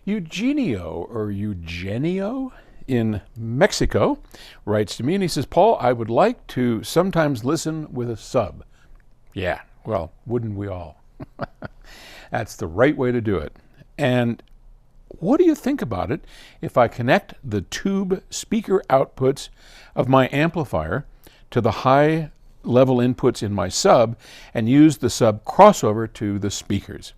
Eugenio in Mexico writes to me and he says, Paul, I would like to sometimes listen with a sub. Yeah, well, wouldn't we all? That's the right way to do it. And what do you think about it if I connect the tube speaker outputs of my amplifier to the high level inputs in my sub and use the sub crossover to the speakers?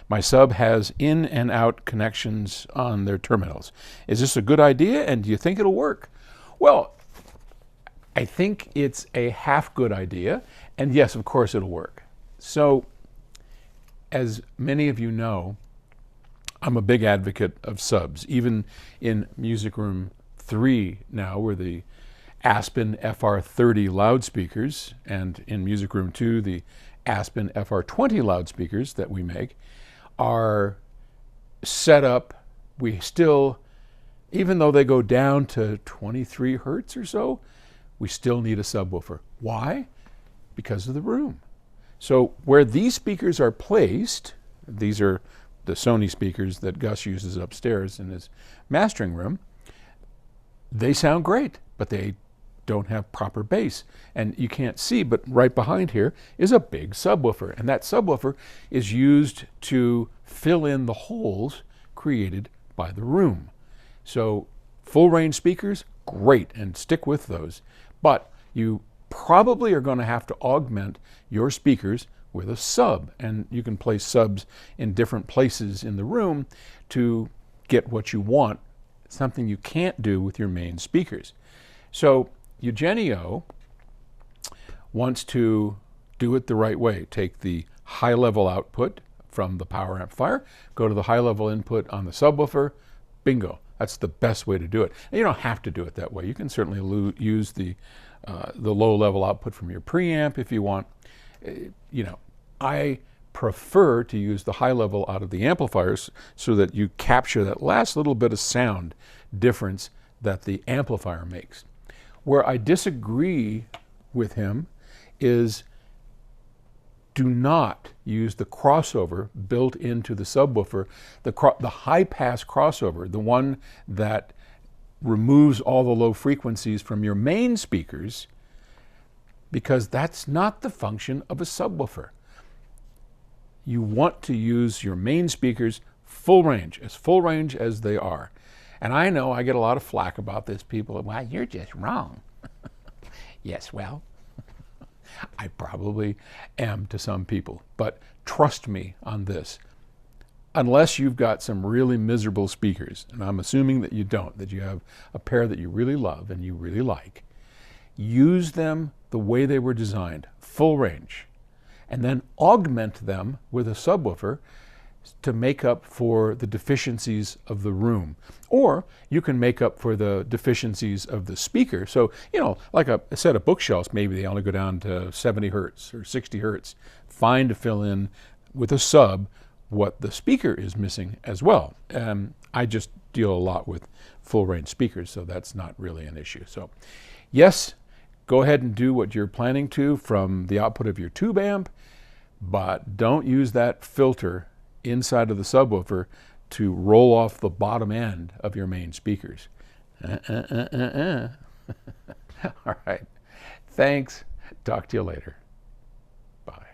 My sub has in and out connections on their terminals. Is this a good idea, and do you think it'll work? Well, I think it's a half good idea, and yes, of course it'll work. So, as many of you know, I'm a big advocate of subs. Even in Music Room 3 now, where the Aspen FR30 loudspeakers, and in Music Room 2, the Aspen FR20 loudspeakers that we make, are set up. We still, even though they go down to 23 hertz or so, we still need a subwoofer. Why? Because of the room. So where these speakers are placed, these are the Sony speakers that Gus uses upstairs in his mastering room, they sound great, but they don't have proper bass. And you can't see, but right behind here is a big subwoofer. And that subwoofer is used to fill in the holes created by the room. So full range speakers, great, and stick with those. But you probably are going to have to augment your speakers with a sub. And you can place subs in different places in the room to get what you want, something you can't do with your main speakers. So Eugenio wants to do it the right way. Take the high level output from the power amplifier, go to the high level input on the subwoofer, bingo. That's the best way to do it. And you don't have to do it that way. You can certainly use the low level output from your preamp if you want. I prefer to use the high level out of the amplifiers so that you capture that last little bit of sound difference that the amplifier makes. Where I disagree with him is do not use the crossover built into the subwoofer, the high pass crossover, the one that removes all the low frequencies from your main speakers, because that's not the function of a subwoofer. You want to use your main speakers full range as they are. And I know I get a lot of flack about this. People, well, you're just wrong. Yes, well, I probably am to some people. But trust me on this. Unless you've got some really miserable speakers, and I'm assuming that you don't, that you have a pair that you really love and you really like, use them the way they were designed, full range, and then augment them with a subwoofer to make up for the deficiencies of the room. Or you can make up for the deficiencies of the speaker. So, like a set of bookshelves, maybe they only go down to 70 hertz or 60 hertz. Fine to fill in with a sub what the speaker is missing as well. I just deal a lot with full range speakers, so that's not really an issue. So yes, go ahead and do what you're planning to from the output of your tube amp, but don't use that filter inside of the subwoofer to roll off the bottom end of your main speakers. All right. Thanks. Talk to you later. Bye.